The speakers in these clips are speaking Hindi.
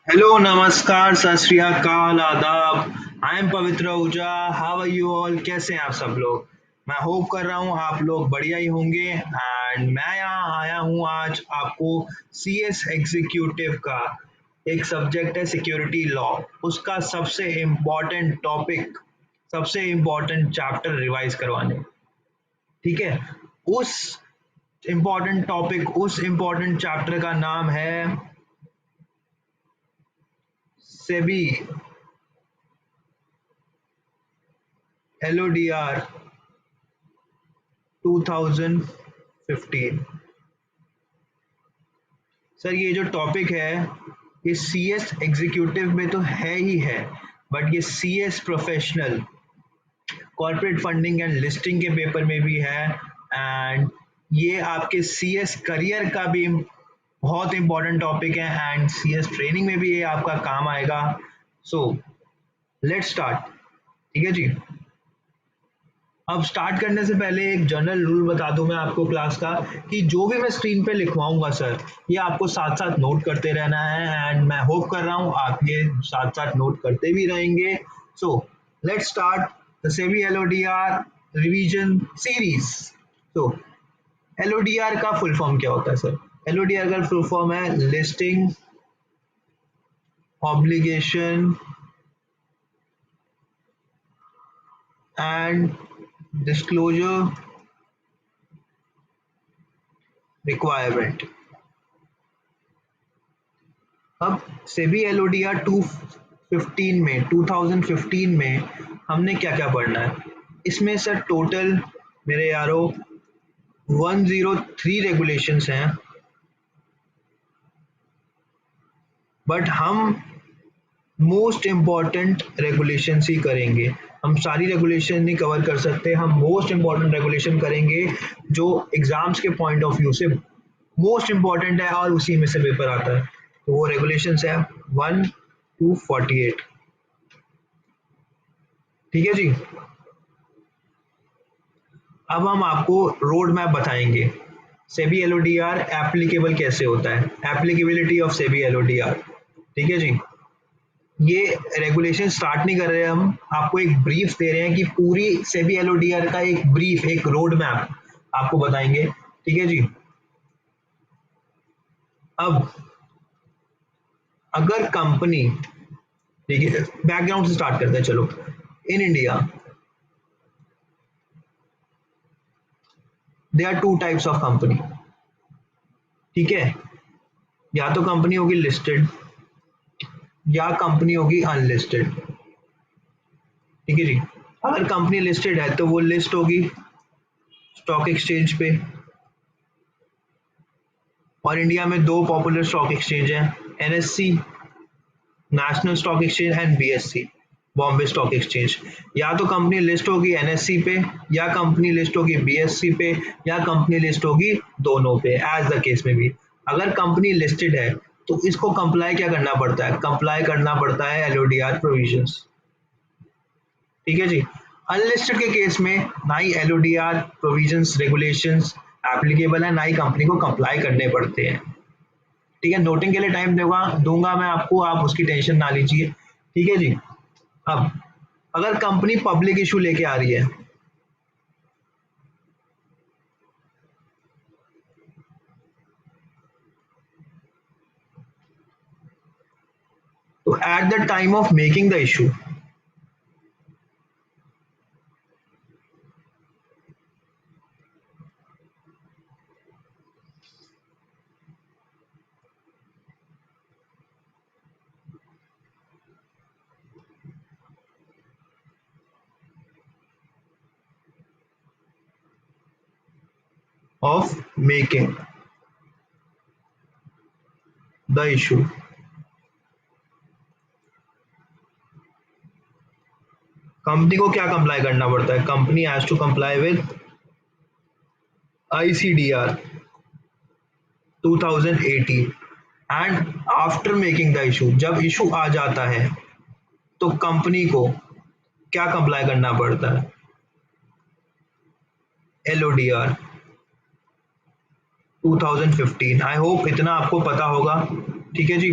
हेलो नमस्कार सत श्री अकाल आदाब। I am Pavitra Ahuja. How are you all? कैसे हैं आप सब लोग? मैं होप कर रहा हूँ आप लोग बढ़िया ही होंगे। एंड मैं यहाँ आया हूँ आज आपको सीएस एग्जीक्यूटिव का एक सब्जेक्ट है सिक्योरिटी लॉ, उसका सबसे इम्पोर्टेंट टॉपिक, सबसे इम्पोर्टेंट चैप्टर रिवाइज करवाने। ठीक है, उस इम्पोर्टेंट टॉपिक, उस इम्पोर्टेंट चैप्टर का नाम है सेबी LODR 2015। सर ये जो टॉपिक है ये सीएस एग्जीक्यूटिव में तो है ही है, बट ये CS professional corporate funding and listing के पेपर में भी है। एंड ये आपके सीएस करियर का भी बहुत इंपॉर्टेंट टॉपिक है एंड सीएस ट्रेनिंग में भी ये आपका काम आएगा। So let's start. ठीक है जी। अब स्टार्ट करने से पहले एक जनरल रूल बता दूं मैं आपको क्लास का, कि जो भी मैं स्क्रीन पे लिखवाऊंगा सर, ये आपको साथ साथ नोट करते रहना है। एंड मैं होप कर रहा हूँ आप ये साथ साथ नोट करते भी रहेंगे। So let's start the SEBI LODR revision series. तो LODR का फुल फॉर्म क्या होता है सर? LODR का फुल फॉर्म है listing obligation and disclosure requirement. अब सेबी LODR 2015 में हमने क्या क्या पढ़ना है? इसमें सर टोटल मेरे यारों 103 रेगुलेशंस हैं, बट हम मोस्ट इम्पॉर्टेंट रेगुलेशंस ही करेंगे। हम सारी रेगुलेशन नहीं कवर कर सकते, हम मोस्ट इम्पॉर्टेंट रेगुलेशन करेंगे जो एग्जाम्स के पॉइंट ऑफ व्यू से मोस्ट इम्पॉर्टेंट है और उसी में से पेपर आता है। तो वो रेगुलेशंस है 1 to 48। ठीक है जी। अब हम आपको रोड मैप बताएंगे सेबी LODR एप्लीकेबल कैसे होता है, एप्लीकेबिलिटी ऑफ सेबी LODR। ठीक है जी। ये रेगुलेशन स्टार्ट नहीं कर रहे हैं, हम आपको एक ब्रीफ दे रहे हैं कि पूरी सेबी LODR का एक ब्रीफ, एक रोड मैप आपको बताएंगे। ठीक है जी। अब अगर कंपनी, देखिए बैकग्राउंड से स्टार्ट करते हैं चलो। In India they are two types of company. ठीक है, या तो कंपनी होगी लिस्टेड या कंपनी होगी अनलिस्टेड। ठीक है जी। अगर कंपनी लिस्टेड है तो वो लिस्ट होगी स्टॉक एक्सचेंज पे, और इंडिया में दो पॉपुलर स्टॉक एक्सचेंज हैं, NSE national stock exchange and BSE Bombay stock exchange. या तो कंपनी लिस्ट होगी NSE पे, या कंपनी लिस्ट होगी BSE पे, या कंपनी लिस्ट होगी दोनों पे, एज द केस में भी। अगर कंपनी लिस्टेड है तो इसको कंप्लाई क्या करना पड़ता है? कंप्लाई करना पड़ता है LODR प्रोविजंस। ठीक है जी। अनलिस्टेड के केस में ना ही LODR प्रोविजंस रेगुलेशंस एप्लीकेबल है, ना ही कंपनी को कंप्लाई करने पड़ते हैं। ठीक है, नोटिंग के लिए टाइम दूंगा मैं आपको, आप उसकी टेंशन ना लीजिए। ठीक है जी। अब अगर कंपनी पब्लिक इशू लेके आ रही है तो at the time of making the issue, of making the issue, company को क्या कंप्लाई करना पड़ता है? Company has to comply with ICDR 2018। And after making the issue, जब इशू आ जाता है तो कंपनी को क्या कंप्लाई करना पड़ता है? LODR 2015। आई होप इतना आपको पता होगा। ठीक है जी।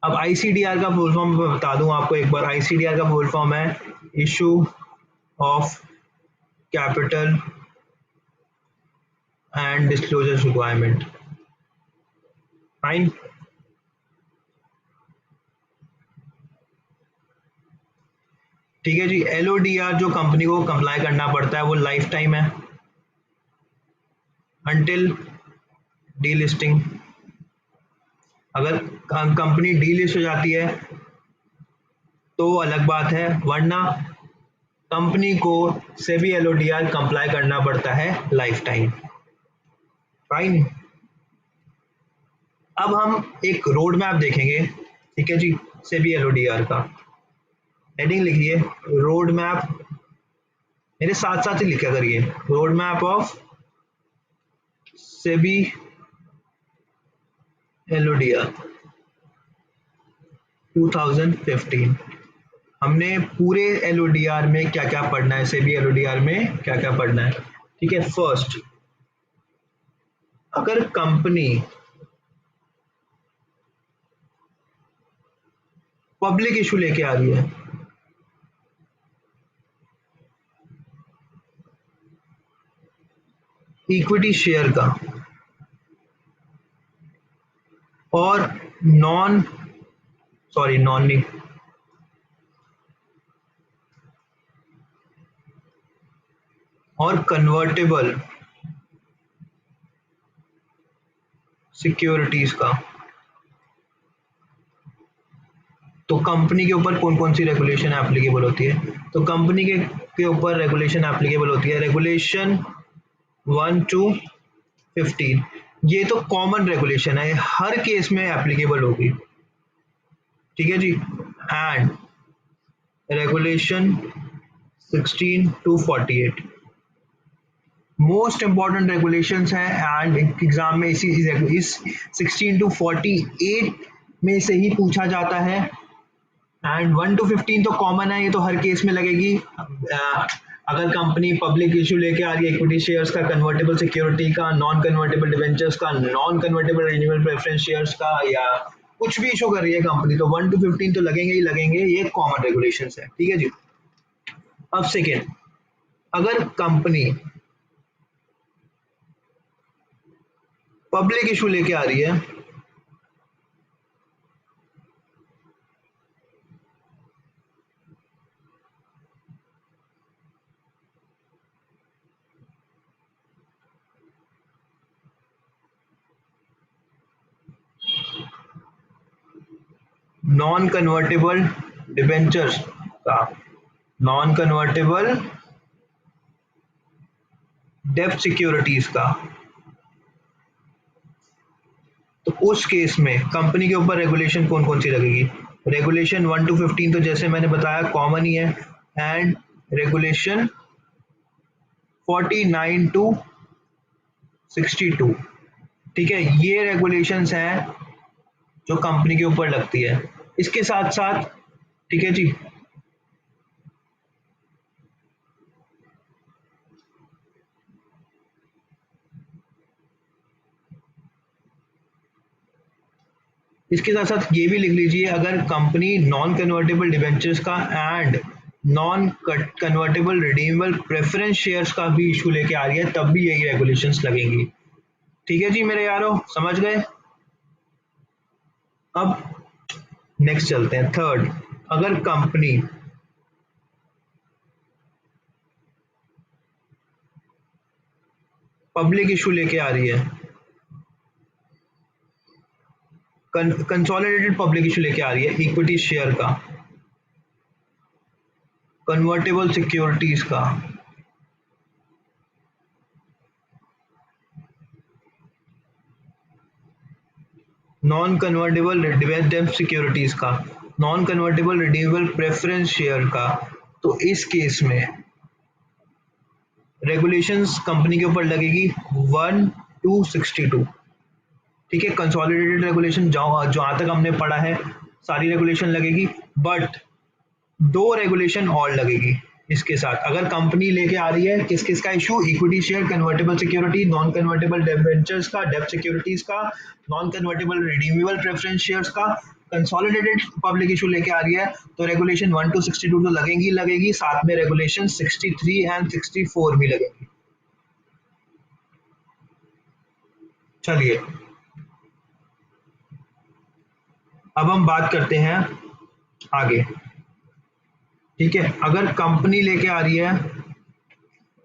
अब आईसीडीआर का फुल फॉर्म बता दूं आपको एक बार। आईसीडीआर का फुल फॉर्म है issue of capital and disclosure requirement. Fine. ठीक है जी। एलओडीआर जो कंपनी को कंप्लाई करना पड़ता है वो लाइफ टाइम है, अंटिल डीलिस्टिंग। अगर कंपनी डीलिस्ट हो जाती है तो अलग बात है, वरना कंपनी को सेबी एलओडीआर कंप्लाई करना पड़ता है लाइफ टाइम। फाइन। अब हम एक रोड मैप देखेंगे, ठीक है जी, सेबी एलओडीआर का। हेडिंग लिखिए रोड मैप, मेरे साथ साथ ही लिखा करिए, road map of SEBI LODR 2015। हमने पूरे एलओडीआर में क्या क्या पढ़ना है, सेबी एलओडीआर में क्या क्या पढ़ना है। ठीक है। फर्स्ट, अगर कंपनी पब्लिक इशू लेके आ रही है, इक्विटी शेयर का, और नॉन सॉरी नॉन नहीं, और कन्वर्टेबल सिक्योरिटीज का, तो कंपनी के ऊपर कौन कौन सी रेगुलेशन एप्लीकेबल होती है। तो कंपनी के ऊपर रेगुलेशन एप्लीकेबल होती है रेगुलेशन 1 to 15। ये तो कॉमन रेगुलेशन है, हर केस में एप्लीकेबल होगी। ठीक है जी। And regulation 16 to 48 most important regulations हैं, एंड एग्जाम में इस 16 to 48 में से ही पूछा जाता है। एंड 1 to 15 तो कॉमन है, ये तो हर केस में लगेगी। अगर कंपनी पब्लिक इशू लेके आ रही है इक्विटी शेयर्स का, कन्वर्टेबल सिक्योरिटी का, नॉन कन्वर्टेबल डिवेंचर्स का, non convertible renewable preference shares का, या कुछ भी इशू कर रही है कंपनी, तो 1 to 15 तो लगेंगे ही लगेंगे, ये कॉमन रेगुलेशंस है। ठीक है जी। अब सेकेंड, अगर कंपनी पब्लिक इशू लेके आ रही है नॉन कन्वर्टेबल डिबेंचर्स का, नॉन कन्वर्टेबल डेब्ट सिक्योरिटीज का, तो उस केस में कंपनी के ऊपर रेगुलेशन कौन कौन सी लगेगी। रेगुलेशन 1 to 15 तो जैसे मैंने बताया कॉमन ही है, एंड रेगुलेशन 49 to 62। ठीक है, ये रेगुलेशंस हैं जो कंपनी के ऊपर लगती है। इसके साथ साथ, ठीक है जी, इसके साथ साथ ये भी लिख लीजिए, अगर कंपनी नॉन कन्वर्टेबल डिबेंचर्स का and non convertible redeemable preference shares का भी इशू लेके आ रही है, तब भी यही रेगुलेशंस लगेंगी। ठीक है जी मेरे यारों, समझ गए। अब नेक्स्ट चलते हैं। थर्ड, अगर कंपनी पब्लिक इशू लेके आ रही है, कंसोलिडेटेड पब्लिक इशू लेके आ रही है इक्विटी शेयर का, कन्वर्टेबल सिक्योरिटीज का, नॉन कन्वर्टेबल डेब्ट सिक्योरिटीज का, non convertible redeemable preference share का, तो इस केस में रेगुलेशंस कंपनी के ऊपर लगेगी 1 to 62। ठीक है, कंसोलिडेटेड रेगुलेशन जहां तक हमने पढ़ा है सारी रेगुलेशन लगेगी, बट दो रेगुलेशन और लगेगी इसके साथ। अगर कंपनी लेके आ रही है किस किस का issue, equity share, convertible security, non convertible debentures का, डेब्ट सिक्योरिटीज का, non convertible redeemable preference shares का, कंसोलिडेटेड पब्लिक इशू लेके आ रही है तो रेगुलेशन 1 to 62 तो लगेगी, साथ में रेगुलेशन 63 एंड 64 भी लगेगी। चलिए अब हम बात करते हैं आगे। ठीक है, अगर कंपनी लेके आ रही है,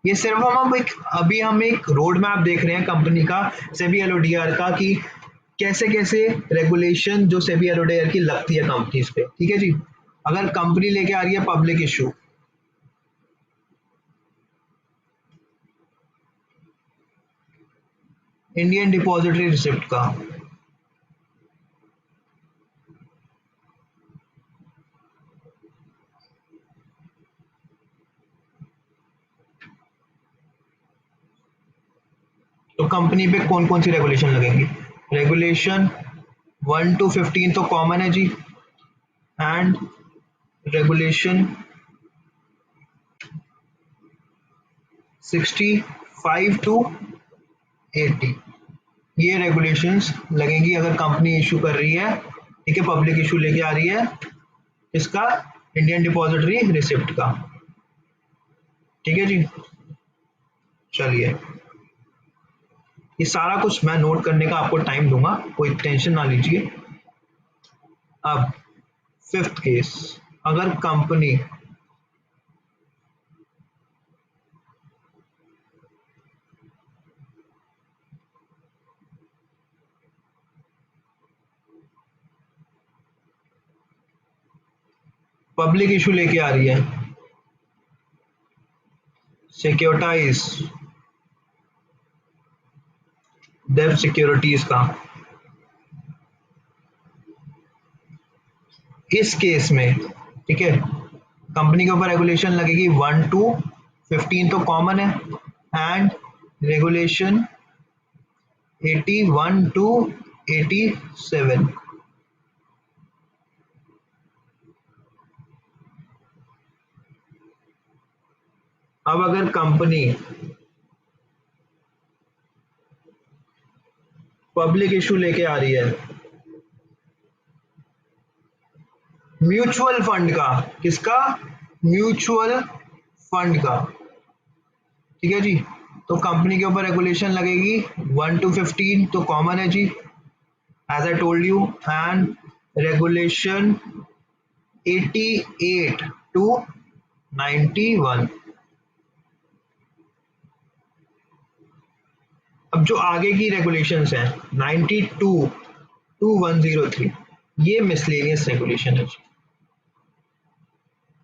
ये सिर्फ हम एक रोड मैप देख रहे हैं कंपनी का, सेबी एलओडीआर का, कि कैसे कैसे रेगुलेशन जो सेबी एलओडीआर की लगती है कंपनीज पे। ठीक है जी, अगर कंपनी लेके आ रही है public issue, Indian depository receipt का, तो कंपनी पे कौन कौन सी रेगुलेशन लगेंगी? रेगुलेशन 1 to 15 तो कॉमन है जी, एंड रेगुलेशन 65 to 80 ये रेगुलेशंस लगेंगी अगर कंपनी इशू कर रही है। ठीक है, पब्लिक इशू लेके आ रही है इसका, इंडियन डिपॉजिटरी रिसिप्ट का। ठीक है जी, चलिए ये सारा कुछ मैं नोट करने का आपको टाइम दूंगा, कोई टेंशन ना लीजिए। अब फिफ्थ केस, अगर कंपनी पब्लिक इशू लेके आ रही है सिक्योरिटाइज डेब्ट सिक्योरिटीज का, इस केस में ठीक है कंपनी के ऊपर रेगुलेशन लगेगी 1 to 15 तो कॉमन है, एंड रेगुलेशन 81 to 87। अब अगर कंपनी पब्लिक इशू लेके आ रही है म्यूचुअल फंड का, किसका? म्यूचुअल फंड का। ठीक है जी, तो कंपनी के ऊपर रेगुलेशन लगेगी 1 to 15 तो कॉमन है जी, as I told you, and regulation 88 to 91। अब जो आगे की रेगुलेशंस हैं 92 to 103 ये मिसलेनियस रेगुलेशन है जी,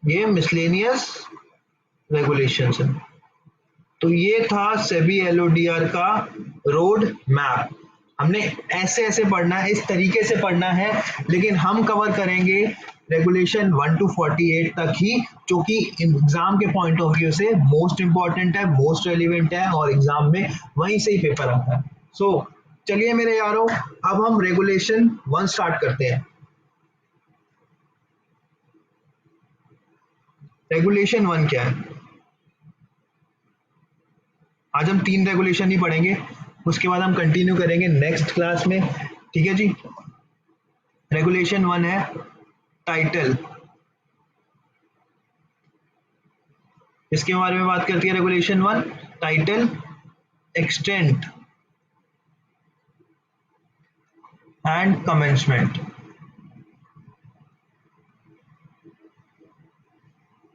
ये मिसलेनियस रेगुलेशंस है। तो ये था सेबी एलओडीआर का रोड मैप। हमने ऐसे ऐसे पढ़ना है, इस तरीके से पढ़ना है, लेकिन हम कवर करेंगे रेगुलेशन 1 to 48 तक ही, जो कि एग्जाम के पॉइंट ऑफ व्यू से मोस्ट इंपॉर्टेंट है, मोस्ट रेलिवेंट है, और एग्जाम में वहीं से ही पेपर आता है। सो चलिए मेरे यारों, अब हम रेगुलेशन 1 स्टार्ट करते हैं। रेगुलेशन 1 क्या है? आज हम 3 रेगुलेशन ही पढ़ेंगे, उसके बाद हम कंटिन्यू करेंगे नेक्स्ट क्लास में। ठीक है जी, रेगुलेशन 1 है टाइटल, इसके बारे में बात करती है regulation 1, title, extent and commencement.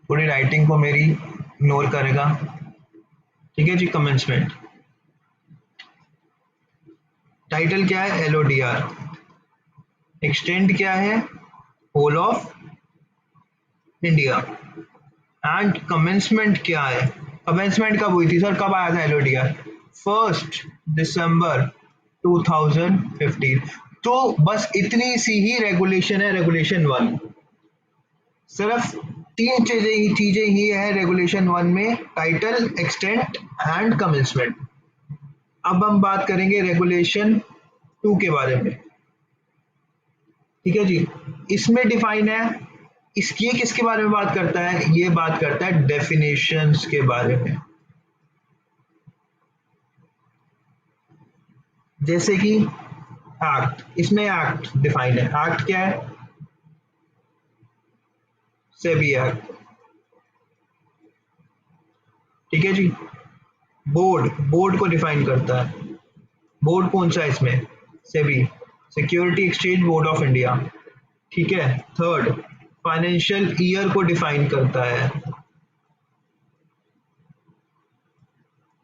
थोड़ी राइटिंग को मेरी इग्नोर करेगा। ठीक है जी, कमेंसमेंट, टाइटल क्या है? एलओडीआर, एक्सटेंट क्या है? Whole of India, and commencement क्या है? कमेंसमेंट कब हुई थी सर, कब आया था एलओडीआर? 1 दिसंबर 2015। तो बस इतनी सी ही रेगुलेशन है रेगुलेशन 1, सिर्फ 3 चीजें ही है रेगुलेशन 1 में, टाइटल, एक्सटेंट एंड कमेंसमेंट। अब हम बात करेंगे रेगुलेशन 2 के बारे में। ठीक है जी, इसमें डिफाइन है, ये किसके बारे में बात करता है? ये बात करता है डेफिनेशंस के बारे में, जैसे कि एक्ट, इसमें एक्ट डिफाइन है। एक्ट क्या है? सेबी एक्ट। ठीक है जी। बोर्ड, बोर्ड को डिफाइन करता है। बोर्ड कौन सा है इसमें? SEBI, security exchange board of India. ठीक है। थर्ड, फाइनेंशियल ईयर को डिफाइन करता है।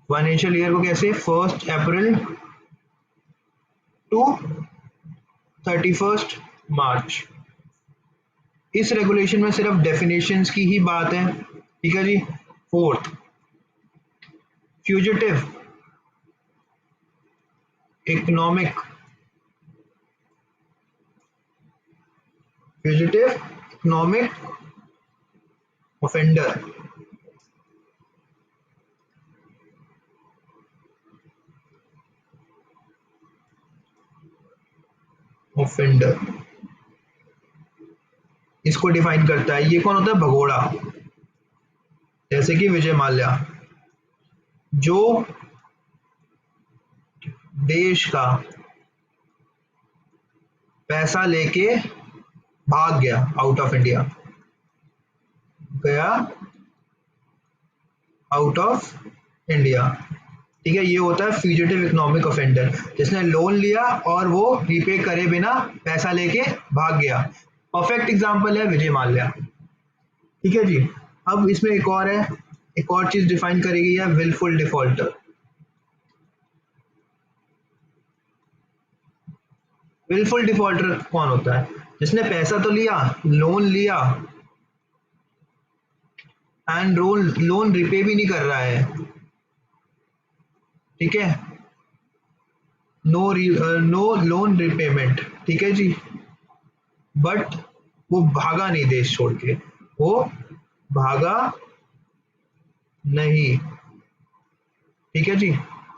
फाइनेंशियल ईयर को कैसे? 1 अप्रैल टू 31 मार्च। इस रेगुलेशन में सिर्फ डेफिनेशंस की ही बात है। ठीक है जी। Fourth, fugitive economic, fugitive economic offender. Offender, इसको डिफाइन करता है। ये कौन होता है? भगोड़ा। जैसे कि विजय माल्या, जो देश का पैसा लेके भाग गया आउट ऑफ इंडिया, गया आउट ऑफ इंडिया। ठीक है। ये होता है फ्यूजिटिव इकोनॉमिक ऑफेंडर, जिसने लोन लिया और वो रीपे करे बिना पैसा लेके भाग गया। परफेक्ट एग्जांपल है विजय माल्या। ठीक है जी। अब इसमें एक और है, एक और चीज डिफाइन करी गई है, विलफुल डिफॉल्टर। विलफुल डिफॉल्टर कौन होता है? जिसने पैसा तो लिया, लोन लिया एंड लोन रिपे भी नहीं कर रहा है। ठीक है। No loan repayment. ठीक है जी। बट वो भागा नहीं देश छोड़ के, वो भागा नहीं। ठीक है जी।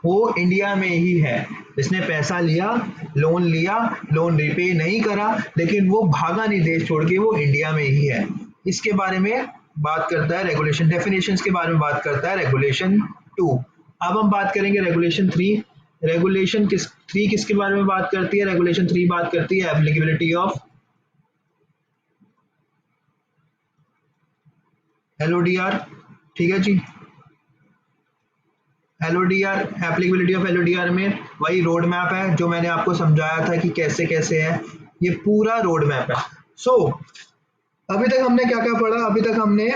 वो इंडिया में ही है। जिसने पैसा लिया, लोन रिपे नहीं करा, लेकिन वो भागा नहीं देश छोड़ के, वो इंडिया में ही है। इसके बारे में बात करता है रेगुलेशन, डेफिनेशंस के बारे में बात करता है रेगुलेशन 2। अब हम बात करेंगे रेगुलेशन 3। रेगुलेशन थ्री किसके बारे में बात करती है? रेगुलेशन 3 बात करती है एप्लीकेबिलिटी ऑफ LODR। ठीक है जी। LODR, एप्लीकेबिलिटी ऑफ LODR में वही रोड मैप है जो मैंने आपको समझाया था कि कैसे कैसे है। ये पूरा रोड मैप है। सो अभी तक हमने क्या क्या पढ़ा? अभी तक हमने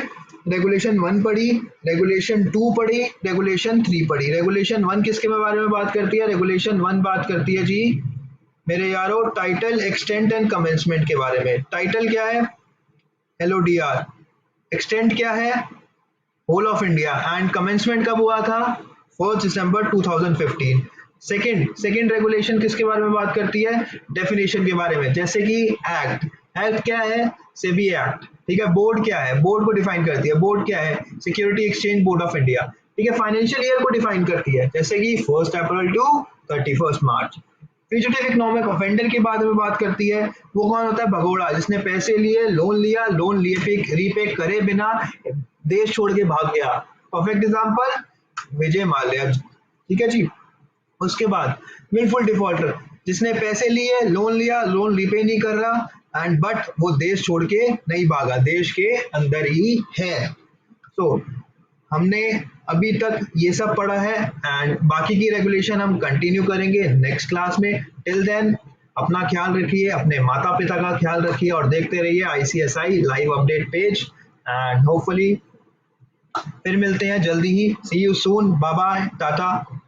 रेगुलेशन 1 पढ़ी, रेगुलेशन 2 पढ़ी, रेगुलेशन 3 पढ़ी। रेगुलेशन 1 किसके बारे में बात करती है? रेगुलेशन 1 बात करती है जी मेरे यारो टाइटल, एक्सटेंट एंड कमेंसमेंट के बारे में। टाइटल क्या है? LODR। एक्सटेंट क्या है? Whole of India. And commencement कब हुआ था? 1 दिसंबर 2015। सेकेंड रेगुलेशन किसके बारे में बात करती है? डेफिनेशन के बारे में। जैसे कि एक्ट, एक्ट क्या है? सेबी एक्ट। ठीक है। बोर्ड क्या है? बोर्ड को डिफाइन करती है। बोर्ड क्या है? Security exchange board of India. ठीक है। फाइनेंशियल ईयर को डिफाइन करती है, जैसे कि 1 April to 31 March. Fugitive economic offender के बारे में बात करती है। वो कौन होता है? भगोड़ा, जिसने पैसे लिए, लोन लिया, लोन लिए रीपे करे बिना देश छोड़ के भाग गया। Perfect example Vijay Mallya. ठीक है जी। उसके बाद विलफुल डिफॉल्टर, जिसने पैसे लिए, लोन लिया, लोन रिपे नहीं कर रहा एंड बट वो देश छोड़ के नहीं भागा, देश के अंदर ही है। तो हमने अभी तक ये सब पढ़ा है एंड बाकी की रेगुलेशन हम कंटिन्यू करेंगे नेक्स्ट क्लास में। टिल देन अपना ख्याल रखिए, अपने माता पिता का ख्याल रखिए और देखते रहिए ICSI live update page. And hopefully फिर मिलते हैं जल्दी ही। See you soon, bye bye, Tata.